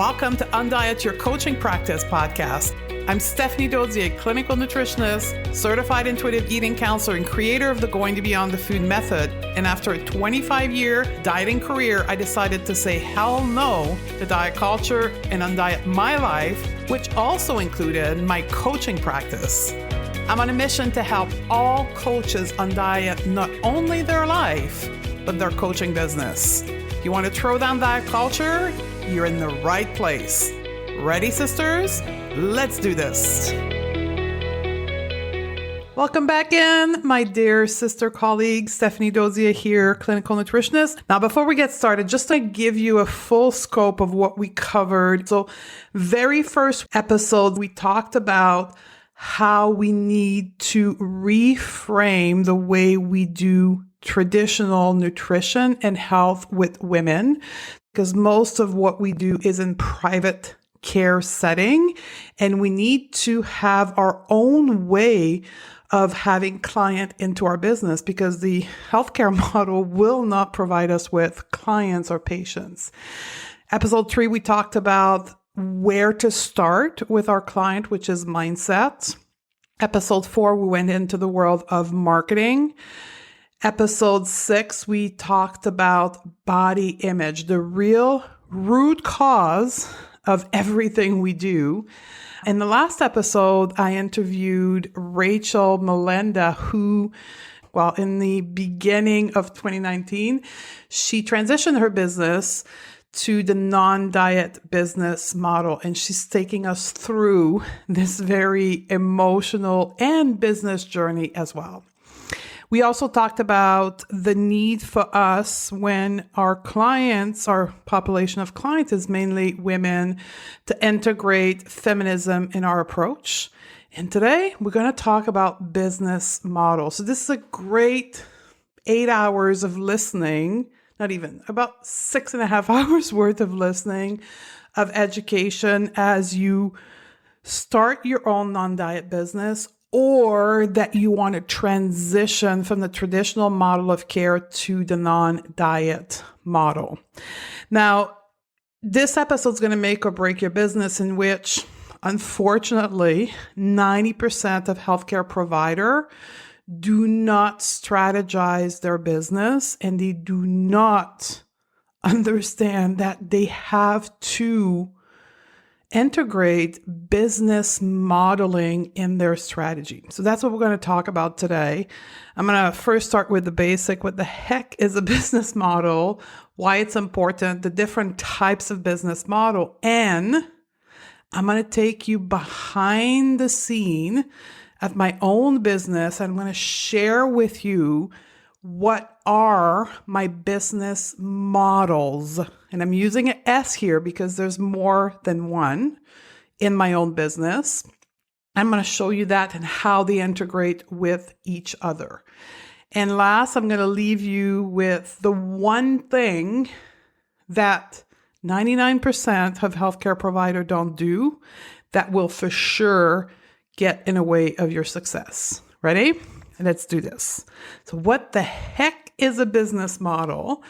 Welcome to Undiet Your Coaching Practice podcast. I'm Stephanie Dozier, clinical nutritionist, certified intuitive eating counselor, and creator of the Going to Beyond the Food method. And after a 25-year dieting career, I decided to say hell no to diet culture and undiet my life, which also included my coaching practice. I'm on a mission to help all coaches undiet not only their life, but their coaching business. If you want to throw down diet culture, you're in the right place. Ready, sisters? Let's do this. Welcome back in, my dear sister colleague, Stephanie Dozier here, clinical nutritionist. Now, before we get started, just to give you a full scope of what we covered. So, very first episode, we talked about how we need to reframe the way we do traditional nutrition and health with women, because most of what we do is in private care setting, and we need to have our own way of having client into our business because the healthcare model will not provide us with clients or patients. Episode 3, we talked about where to start with our client, which is mindset. Episode 4, we went into the world of marketing. Episode 6, we talked about body image, the real root cause of everything we do. In the last episode, I interviewed Rachel Melinda, who, in the beginning of 2019, she transitioned her business to the non-diet business model. And she's taking us through this very emotional and business journey as well. We also talked about the need for us when our clients, our population of clients is mainly women, to integrate feminism in our approach. And today we're going to talk about business models. So this is a great 8 hours of listening, not even, about 6.5 hours worth of listening, of education as you start your own non-diet business, or that you want to transition from the traditional model of care to the non-diet model. Now, this episode is going to make or break your business, in which, unfortunately, 90% of healthcare providers do not strategize their business, and they do not understand that they have to integrate business modeling in their strategy. So that's what we're going to talk about today. I'm going to first start with the basic. What the heck is a business model? Why it's important, the different types of business model, and I'm going to take you behind the scene at my own business. I'm going to share with you what are my business models. And I'm using an S here because there's more than one in my own business. I'm going to show you that and how they integrate with each other. And last, I'm going to leave you with the one thing that 99% of healthcare providers don't do that will for sure get in the way of your success. Ready? Let's do this. So what the heck is a business model?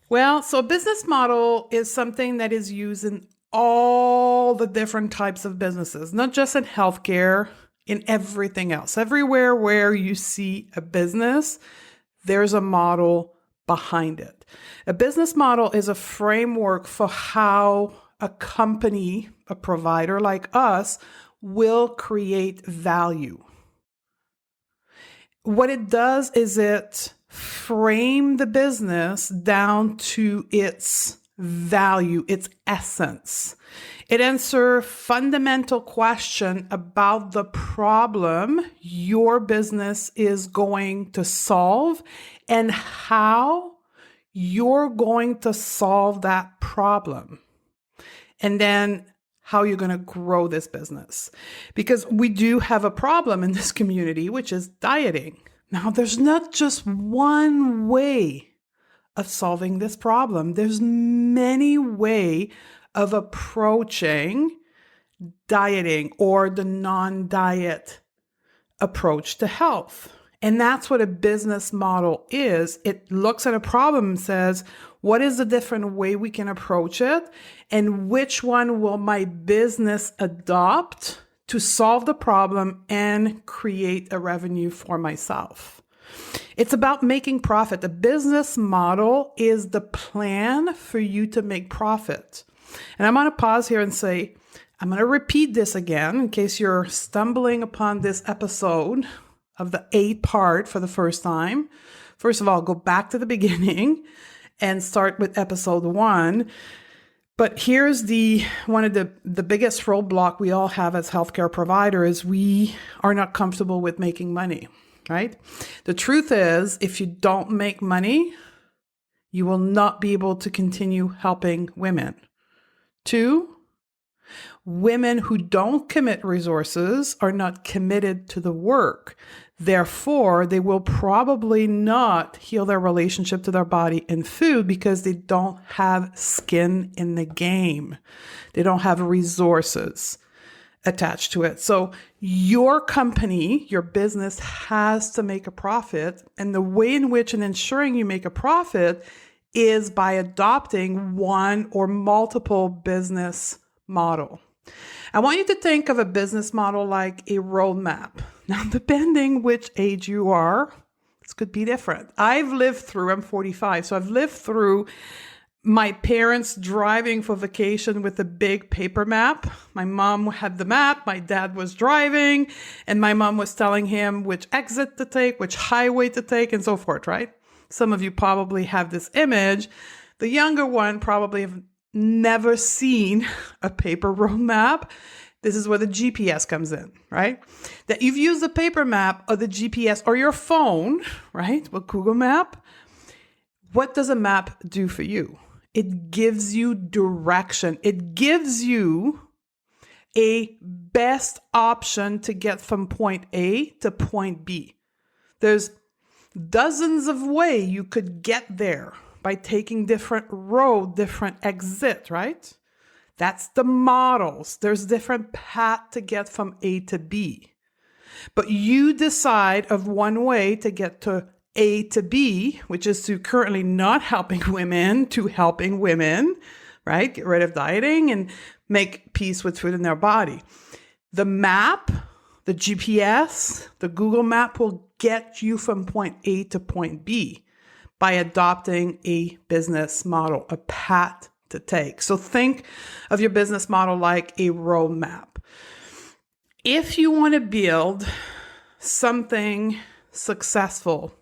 Well, so a business model is something that is used in all the different types of businesses, not just in healthcare, in everything else. Everywhere where you see a business, there's a model behind it. A business model is a framework for how a company, a provider like us, will create value. What it does is it frame the business down to its value, its essence. It answers fundamental question about the problem your business is going to solve and how you're going to solve that problem. And then how you're going to grow this business. Because we do have a problem in this community, which is dieting. Now, there's not just one way of solving this problem. There's many ways of approaching dieting or the non-diet approach to health. And that's what a business model is. It looks at a problem and says, What is the different way we can approach it? And which one will my business adopt to solve the problem and create a revenue for myself? It's about making profit. The business model is the plan for you to make profit. And I'm going to pause here and say, I'm going to repeat this again in case you're stumbling upon this episode of the 8 part for the first time. First of all, go back to the beginning and start with episode 1. But here's one of the biggest roadblock we all have as healthcare providers. We are not comfortable with making money, right? The truth is, if you don't make money, you will not be able to continue helping women. 2, women who don't commit resources are not committed to the work. Therefore, they will probably not heal their relationship to their body and food because they don't have skin in the game. They don't have resources attached to it. So your company, your business has to make a profit. And the way in which and ensuring you make a profit is by adopting one or multiple business model. I want you to think of a business model like a roadmap. Now, depending which age you are, this could be different. I'm 45, so I've lived through my parents driving for vacation with a big paper map. My mom had the map, my dad was driving, and my mom was telling him which exit to take, which highway to take, and so forth, right? Some of you probably have this image. The younger one probably have never seen a paper road map. This is where the GPS comes in, right? That you've used the paper map or the GPS or your phone, right? With Google Map. What does a map do for you? It gives you direction. It gives you a best option to get from point A to point B. There's dozens of ways you could get there by taking different road, different exit, right? That's the models. There's different path to get from A to B. But you decide of one way to get to A to B, which is to currently not helping women to helping women, right? Get rid of dieting and make peace with food in their body. The map, the GPS, the Google map will get you from point A to point B by adopting a business model, a path to take. So think of your business model like a roadmap. If you want to build something successful,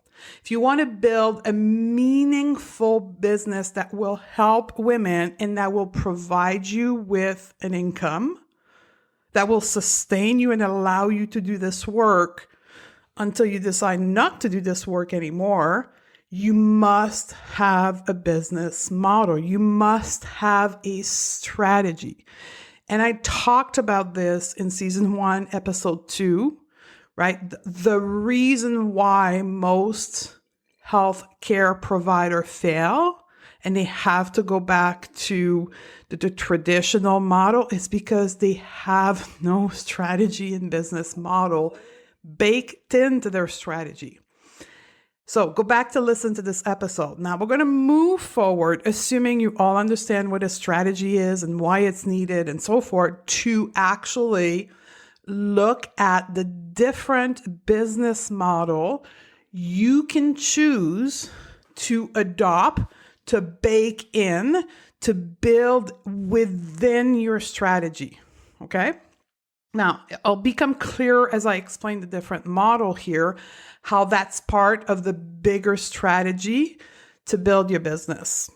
if you want to build a meaningful business that will help women and that will provide you with an income, that will sustain you and allow you to do this work until you decide not to do this work anymore, you must have a business model. You must have a strategy. And I talked about this in season 1, episode 2, right? The reason why most healthcare providers fail and they have to go back to the traditional model is because they have no strategy and business model baked into their strategy. So go back to listen to this episode. Now we're going to move forward, assuming you all understand what a strategy is and why it's needed and so forth, to actually look at the different business model you can choose to adopt, to bake in, to build within your strategy. Okay? Now, I'll become clear as I explain the different model here, how that's part of the bigger strategy to build your business.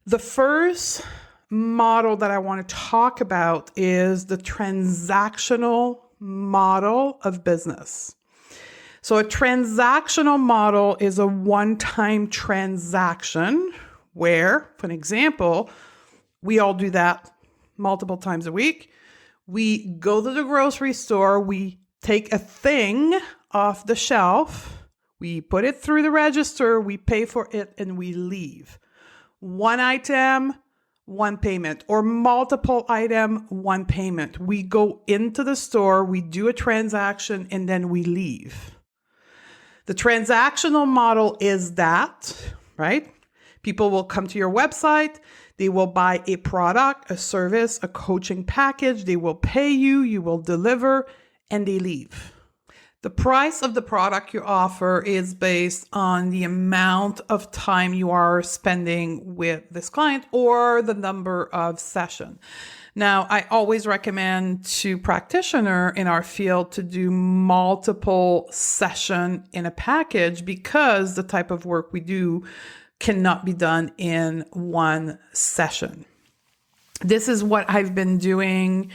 The first model that I want to talk about is the transactional model of business. So a transactional model is a one-time transaction where, for an example, we all do that multiple times a week. We go to the grocery store, we take a thing off the shelf, we put it through the register, we pay for it, and we leave. One item, one payment, or multiple item, one payment. We go into the store, we do a transaction, and then we leave. The transactional model is that, right? People will come to your website, they will buy a product, a service, a coaching package, they will pay you, you will deliver, and they leave. The price of the product you offer is based on the amount of time you are spending with this client or the number of sessions. Now, I always recommend to practitioners in our field to do multiple sessions in a package because the type of work we do cannot be done in one session. This is what I've been doing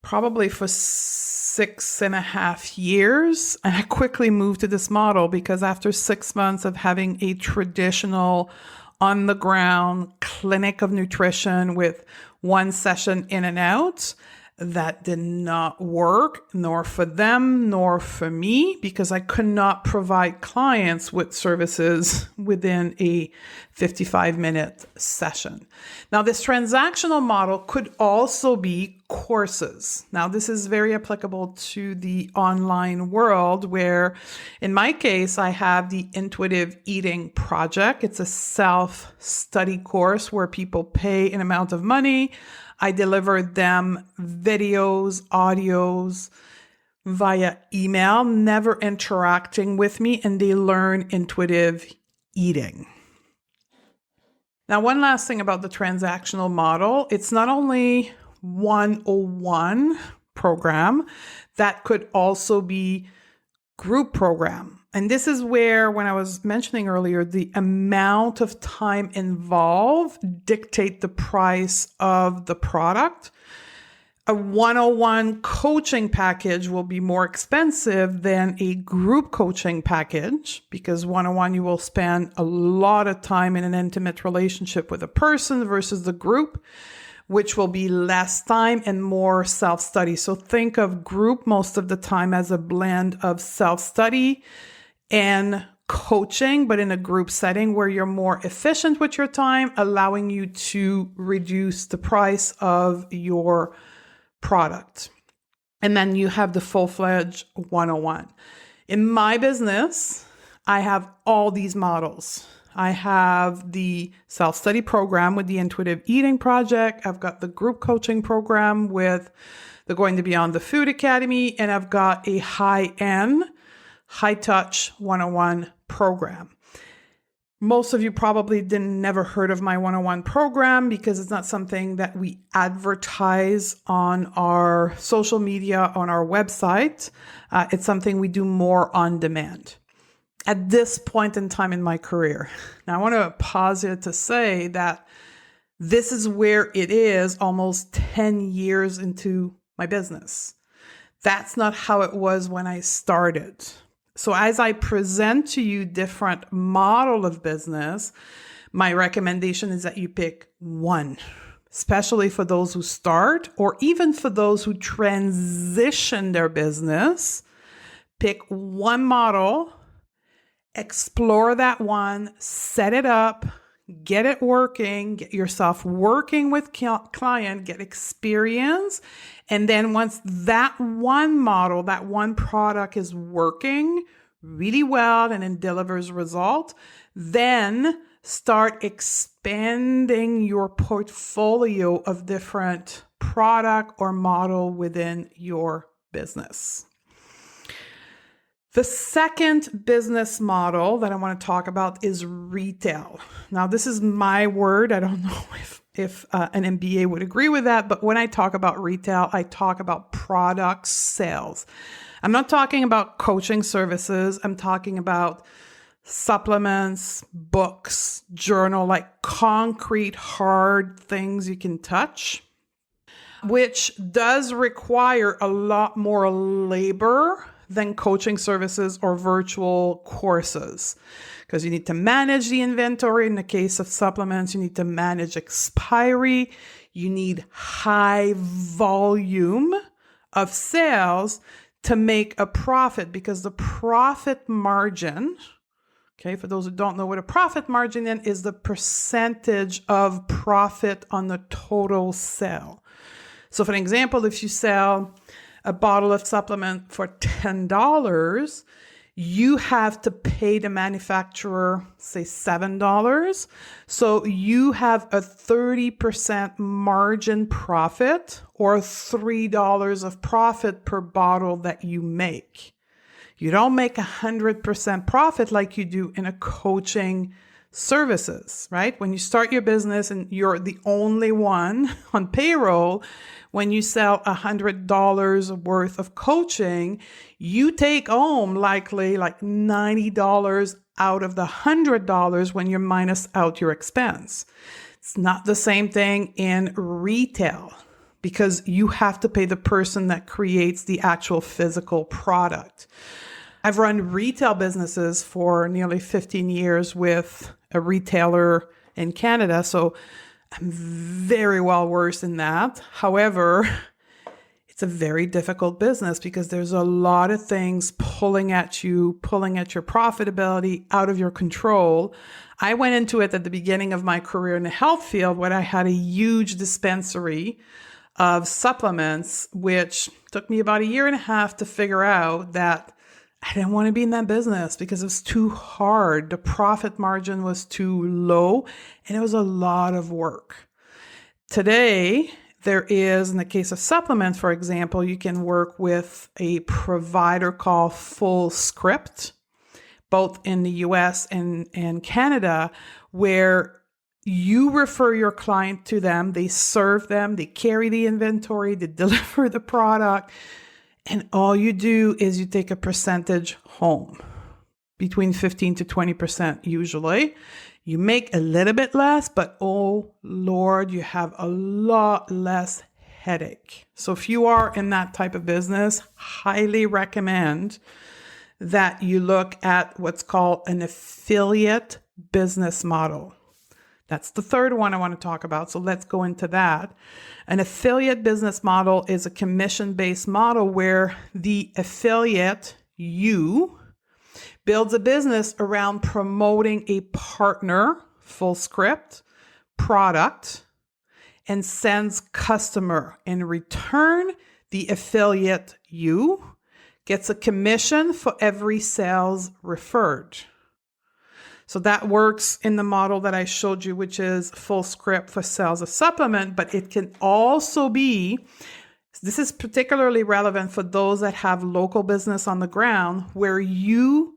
probably for 6.5 years. And I quickly moved to this model because after 6 months of having a traditional on the ground clinic of nutrition with one session in and out, that did not work, nor for them, nor for me, because I could not provide clients with services within a 55-minute session. Now, this transactional model could also be courses. Now, this is very applicable to the online world where, in my case, I have the Intuitive Eating Project. It's a self-study course where people pay an amount of money. I deliver them videos, audios via email, never interacting with me, and they learn intuitive eating. Now, one last thing about the transactional model, it's not only 101 program, that could also be group program. And this is where, when I was mentioning earlier, the amount of time involved dictate the price of the product. A 101 coaching package will be more expensive than a group coaching package because 101 you will spend a lot of time in an intimate relationship with a person versus the group, which will be less time and more self-study. So think of group most of the time as a blend of self-study and coaching, but in a group setting where you're more efficient with your time, allowing you to reduce the price of your product. And then you have the full-fledged 101. In my business, I have all these models. I have the self-study program with the Intuitive Eating Project. I've got the group coaching program with the Going to Beyond the Food Academy, and I've got a high-end, high-touch 101 program. Most of you probably never heard of my 101 program because it's not something that we advertise on our social media, on our website. It's something we do more on demand. At this point in time in my career. Now, I want to pause here to say that this is where it is almost 10 years into my business. That's not how it was when I started. So as I present to you different model of business, my recommendation is that you pick one, especially for those who start or even for those who transition their business. Pick one model, explore that one, set it up, get it working, get yourself working with client, get experience. And then once that one model, that one product is working really well and it delivers result, then start expanding your portfolio of different product or model within your business. The second business model that I want to talk about is retail. Now, this is my word. I don't know if an MBA would agree with that, but when I talk about retail, I talk about product sales. I'm not talking about coaching services. I'm talking about supplements, books, journal, like concrete, hard things you can touch, which does require a lot more labor than coaching services or virtual courses, because you need to manage the inventory. In the case of supplements, you need to manage expiry. You need high volume of sales to make a profit, because the profit margin, okay, for those who don't know what a profit margin is the percentage of profit on the total sale. So for an example, if you sell a bottle of supplement for $10, you have to pay the manufacturer, say $7. So you have a 30% margin profit or $3 of profit per bottle that you make. You don't make 100% profit like you do in a coaching services, right? When you start your business and you're the only one on payroll, when you sell $100 worth of coaching, you take home likely like $90 out of the $100 when you minus out your expense. It's not the same thing in retail because you have to pay the person that creates the actual physical product. I've run retail businesses for nearly 15 years with a retailer in Canada, so I'm very well versed in that. However, it's a very difficult business because there's a lot of things pulling at your profitability out of your control. I went into it at the beginning of my career in the health field when I had a huge dispensary of supplements, which took me about 1.5 years to figure out that I didn't want to be in that business because it was too hard. The profit margin was too low and it was a lot of work. Today, there is, in the case of supplements, for example, you can work with a provider called Fullscript, both in the US and Canada, where you refer your client to them, they serve them, they carry the inventory, they deliver the product. And all you do is you take a percentage home, between 15 to 20% usually. You make a little bit less, but oh Lord, you have a lot less headache. So if you are in that type of business, highly recommend that you look at what's called an affiliate business model. That's the third one I want to talk about. So let's go into that. An affiliate business model is a commission-based model where the affiliate, you, builds a business around promoting a partner, Fullscript, product, and sends customer. In return, the affiliate, you, gets a commission for every sales referred. So that works in the model that I showed you, which is Fullscript for sales of supplement, but it can also be, this is particularly relevant for those that have local business on the ground, where you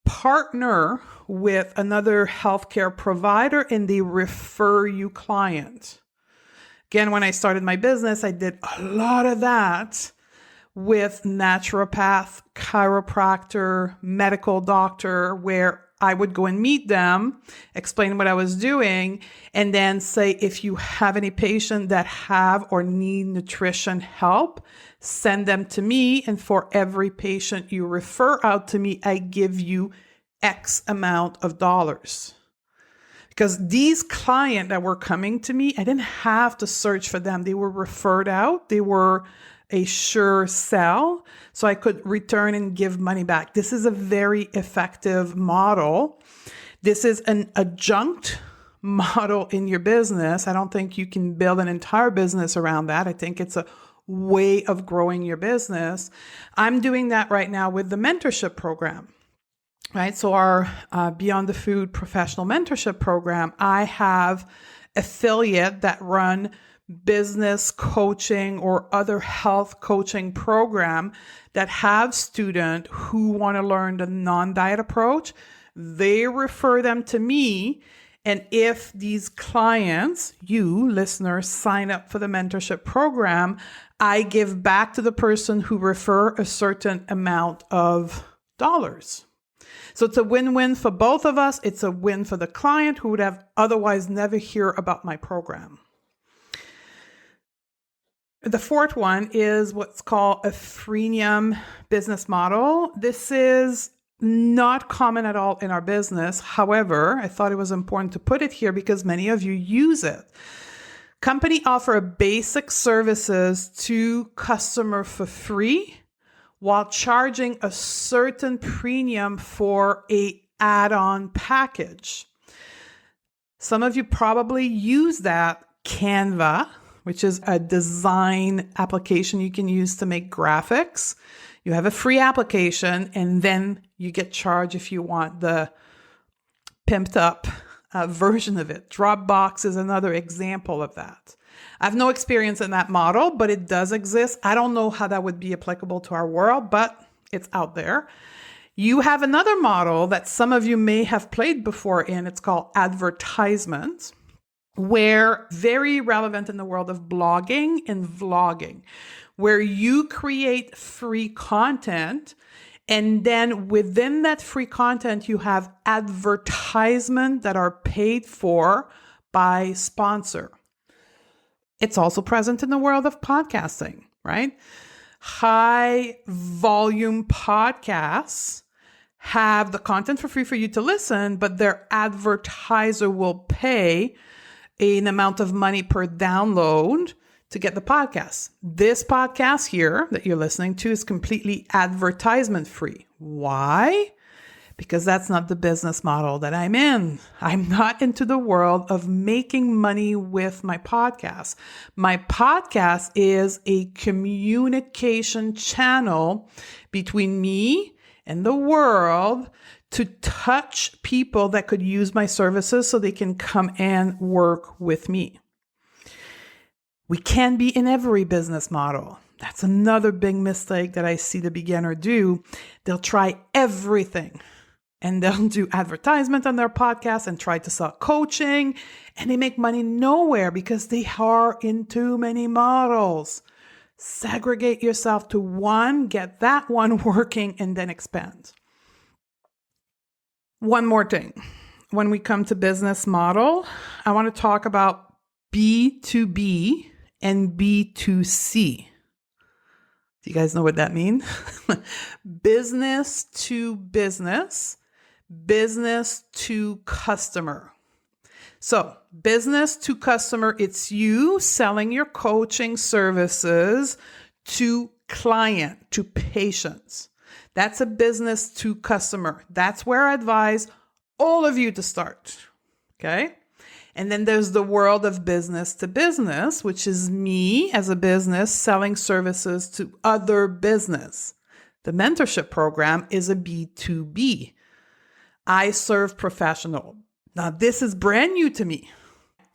partner with another healthcare provider and they refer you client. Again, when I started my business, I did a lot of that with naturopath, chiropractor, medical doctor, where I would go and meet them, explain what I was doing, and then say, if you have any patient that have or need nutrition help, send them to me. And for every patient you refer out to me, I give you X amount of dollars. Because these clients that were coming to me, I didn't have to search for them. They were referred out. They were a sure sell, so I could return and give money back. This is a very effective model. This is an adjunct model in your business. I don't think you can build an entire business around that. I think it's a way of growing your business. I'm doing that right now with the mentorship program, right? So our Beyond the Food professional mentorship program, I have affiliate that run business coaching or other health coaching program that have students who want to learn the non-diet approach. They refer them to me. And if these clients, you listeners, sign up for the mentorship program, I give back to the person who refer a certain amount of dollars. So it's a win-win for both of us. It's a win for the client who would have otherwise never hear about my program. The fourth one is what's called a freemium business model. This is not common at all in our business. However, I thought it was important to put it here because many of you use it. Company offer basic services to customer for free while charging a certain premium for a add-on package. Some of you probably use that Canva, which is a design application you can use to make graphics. You have a free application, and then you get charged if you want the pimped up version of it. Dropbox is another example of that. I have no experience in that model, but it does exist. I don't know how that would be applicable to our world, but it's out there. You have another model that some of you may have played before in. It's called advertisement, where very relevant in the world of blogging and vlogging, where you create free content. And then within that free content, you have advertisement that are paid for by sponsor. It's also present in the world of podcasting, right? High volume podcasts have the content for free for you to listen, but their advertiser will pay an amount of money per download to get the podcast. This podcast here that you're listening to is completely advertisement free. Why? Because that's not the business model that I'm in. I'm not into the world of making money with my podcast. My podcast is a communication channel between me and the world to touch people that could use my services so they can come and work with me. We can be in every business model. That's another big mistake that I see the beginner do. They'll try everything, and they'll do advertisement on their podcast and try to sell coaching, and they make money nowhere because they are in too many models. Segregate yourself to one, get that one working, and then expand. One more thing. When we come to business model, I want to talk about B2B and B2C. Do you guys know what that means? Business to business, business to customer. So business to customer, it's you selling your coaching services to client, to patients. That's a business to customer. That's where I advise all of you to start. Okay? And then there's the world of business to business, which is me as a business selling services to other business. The mentorship program is a B2B. I serve professional. Now, this is brand new to me.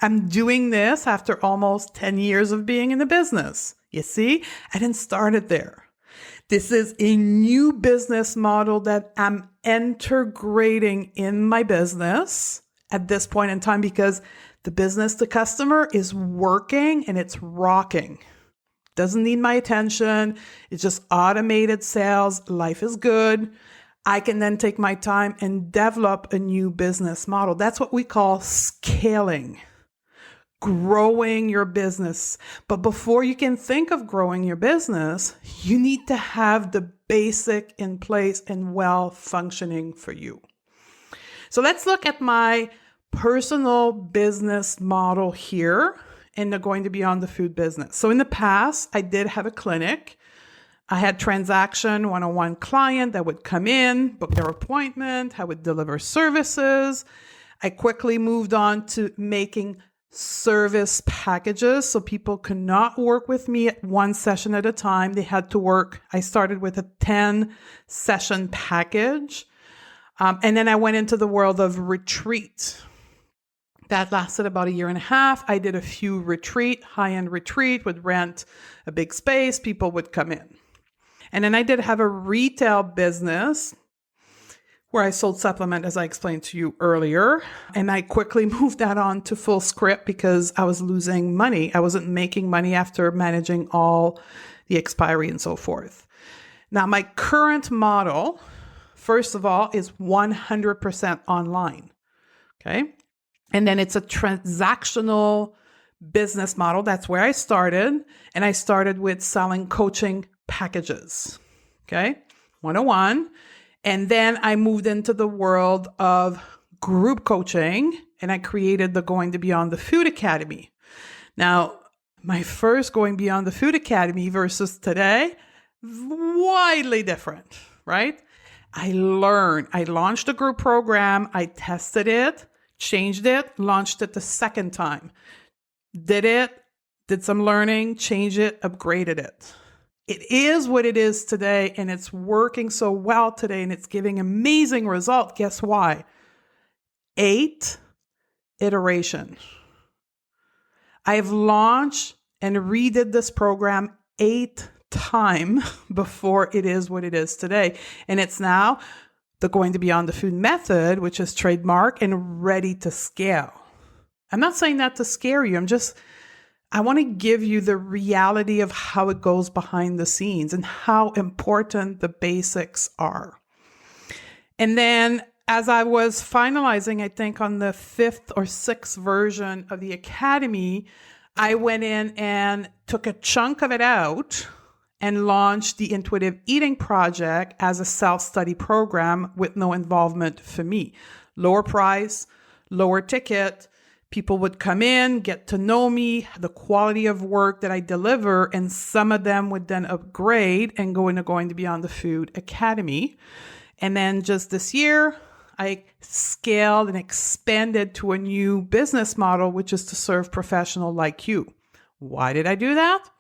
I'm doing this after almost 10 years of being in the business. You see, I didn't start it there. This is a new business model that I'm integrating in my business at this point in time because the business to customer is working and it's rocking. Doesn't need my attention. It's just automated sales. Life is good. I can then take my time and develop a new business model. That's what we call scaling, growing your business. But before you can think of growing your business, you need to have the basic in place and well functioning for you. So let's look at my personal business model here in the Going to Beyond the Food business. So in the past, I did have a clinic. I had transaction one-on-one client that would come in, book their appointment. I would deliver services. I quickly moved on to making service packages so people could not work with me at one session at a time. They had to work. I started with a 10-session package. And then I went into the world of retreat. That lasted about 1.5 years. I did a few high-end retreat, would rent a big space. People would come in. And then I did have a retail business where I sold supplement, as I explained to you earlier. And I quickly moved that on to full script because I was losing money. I wasn't making money after managing all the expiry and so forth. Now, my current model, first of all, is 100% online. Okay. And then it's a transactional business model. That's where I started. And I started with selling coaching packages. Okay. 101. And then I moved into the world of group coaching and I created the Going to Beyond the Food Academy. Now, my first Going Beyond the Food Academy versus today, widely different, right? I launched a group program. I tested it, changed it, launched it the second time. Did some learning, changed it, upgraded it. it is what it is today, and it's working so well today, and it's giving amazing results. Guess why? 8 iteration. I have launched and redid this program 8 times before it is what it is today. And it's now the Going to Beyond the Food method, which is trademark and ready to scale. I'm not saying that to scare you. I want to give you the reality of how it goes behind the scenes and how important the basics are. And then as I was finalizing, I think on the 5th or 6th version of the Academy, I went in and took a chunk of it out and launched the Intuitive Eating Project as a self-study program with no involvement for me. Lower price, lower ticket. People would come in, get to know me, the quality of work that I deliver, and some of them would then upgrade and go into Going to Beyond the Food Academy. And then just this year, I scaled and expanded to a new business model, which is to serve professionals like you. Why did I do that?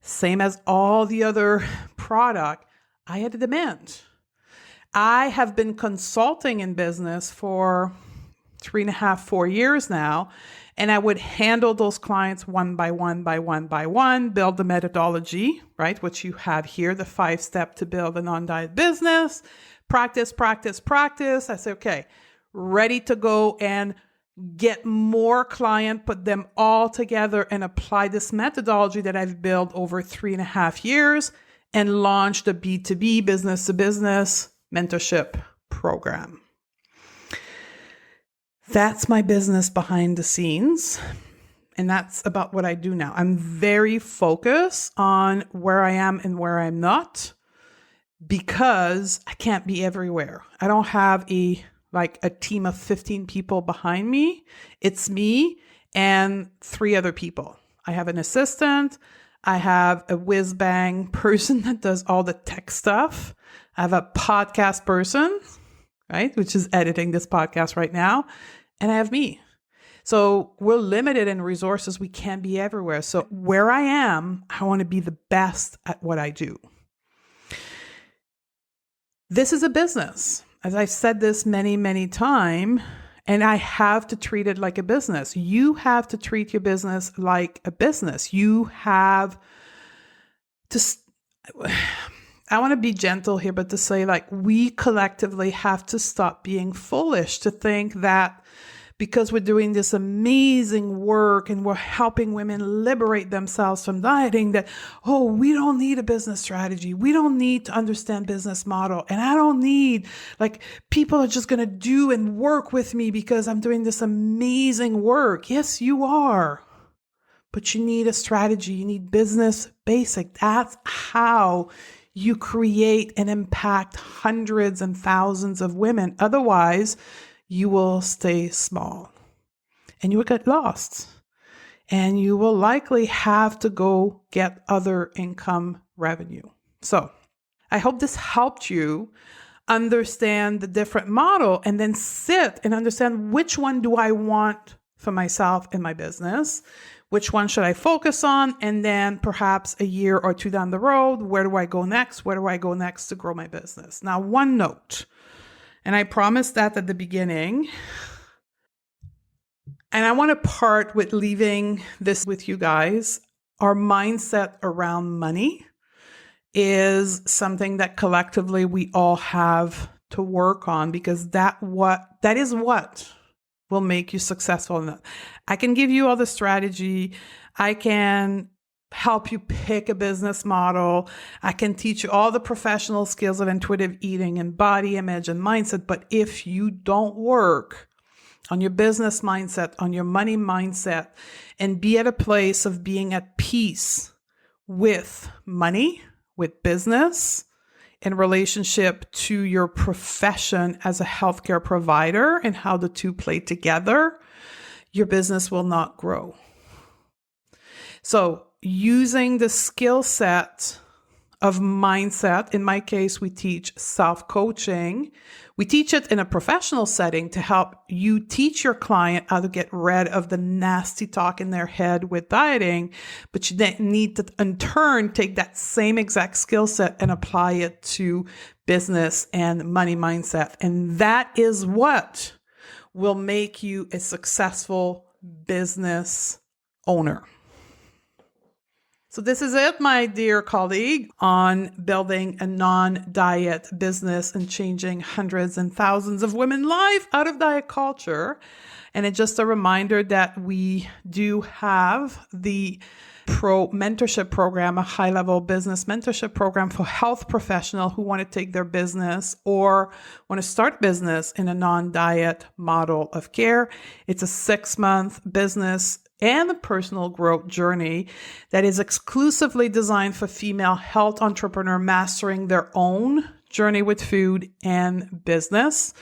Same as all the other product, I had a demand. I have been consulting in business for 3.5, 4 years now, and I would handle those clients one by one, build the methodology, right? Which you have here, the 5-step to build a non-diet business. Practice. I say, okay, ready to go and get more client, put them all together and apply this methodology that I've built over 3.5 years and launch the B2B, business to business mentorship program. That's my business behind the scenes. And that's about what I do now. I'm very focused on where I am and where I'm not, because I can't be everywhere. I don't have a team of 15 people behind me. It's me and 3 other people. I have an assistant. I have a whiz bang person that does all the tech stuff. I have a podcast person, right, which is editing this podcast right now. And I have me. So we're limited in resources. We can't be everywhere. So where I am, I want to be the best at what I do. This is a business. As I've said this many, many times, and I have to treat it like a business. You have to treat your business like a business. You have to, I want to be gentle here, but to say we collectively have to stop being foolish to think that because we're doing this amazing work and we're helping women liberate themselves from dieting that, we don't need a business strategy. We don't need to understand business model. And I don't need, people are just going to do and work with me because I'm doing this amazing work. Yes, you are. But you need a strategy. You need business basic. That's how you create and impact hundreds and thousands of women. Otherwise, you will stay small and you will get lost and you will likely have to go get other income revenue. So I hope this helped you understand the different model and then sit and understand which one do I want for myself and my business? Which one should I focus on? And then perhaps a year or 2 down the road, where do I go next? Where do I go next to grow my business? Now, one note. And I promised that at the beginning. And I want to part with leaving this with you guys. Our mindset around money is something that collectively we all have to work on, because that is what will make you successful. I can give you all the strategy. I can help you pick a business model. I can teach you all the professional skills of intuitive eating and body image and mindset. But if you don't work on your business mindset, on your money mindset, and be at a place of being at peace with money, with business, in relationship to your profession as a healthcare provider and how the two play together, your business will not grow. So using the skill set of mindset. In my case, we teach self-coaching. We teach it in a professional setting to help you teach your client how to get rid of the nasty talk in their head with dieting. But you then need to, in turn, take that same exact skill set and apply it to business and money mindset. And that is what will make you a successful business owner. So this is it, my dear colleague, on building a non-diet business and changing hundreds and thousands of women's lives out of diet culture. And it's just a reminder that we do have the Pro Mentorship Program, a high-level business mentorship program for health professionals who want to take their business or want to start business in a non-diet model of care. It's a 6-month business and a personal growth journey that is exclusively designed for female health entrepreneurs mastering their own journey with food and business.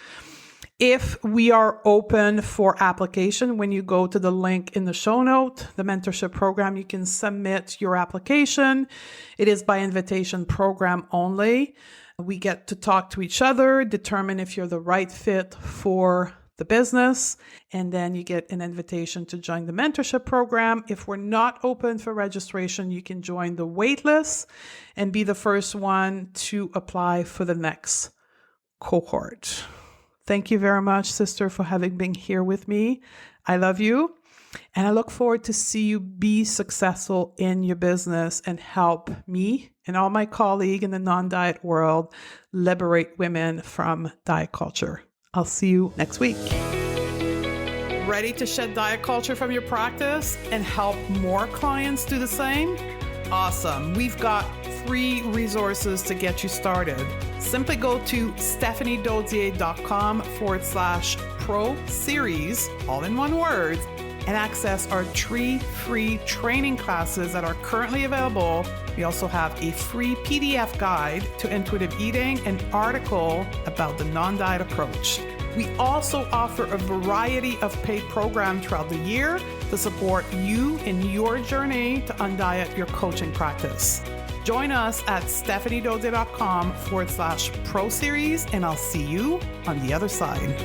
If we are open for application, when you go to the link in the show note, the mentorship program, you can submit your application. It is by invitation program only. We get to talk to each other, determine if you're the right fit for the business, and then you get an invitation to join the mentorship program. If we're not open for registration, you can join the wait list and be the first one to apply for the next cohort. Thank you very much, sister, for having been here with me. I love you, and I look forward to see you be successful in your business and help me and all my colleagues in the non-diet world liberate women from diet culture. I'll see you next week. Ready to shed diet culture from your practice and help more clients do the same? Awesome. We've got 3 resources to get you started. Simply go to stephaniedodier.com/pro series, all in one word, and access our 3 free training classes that are currently available. We also have a free PDF guide to intuitive eating, an article about the non-diet approach. We also offer a variety of paid programs throughout the year to support you in your journey to undiet your coaching practice. Join us at stephaniedodier.com/pro series, and I'll see you on the other side.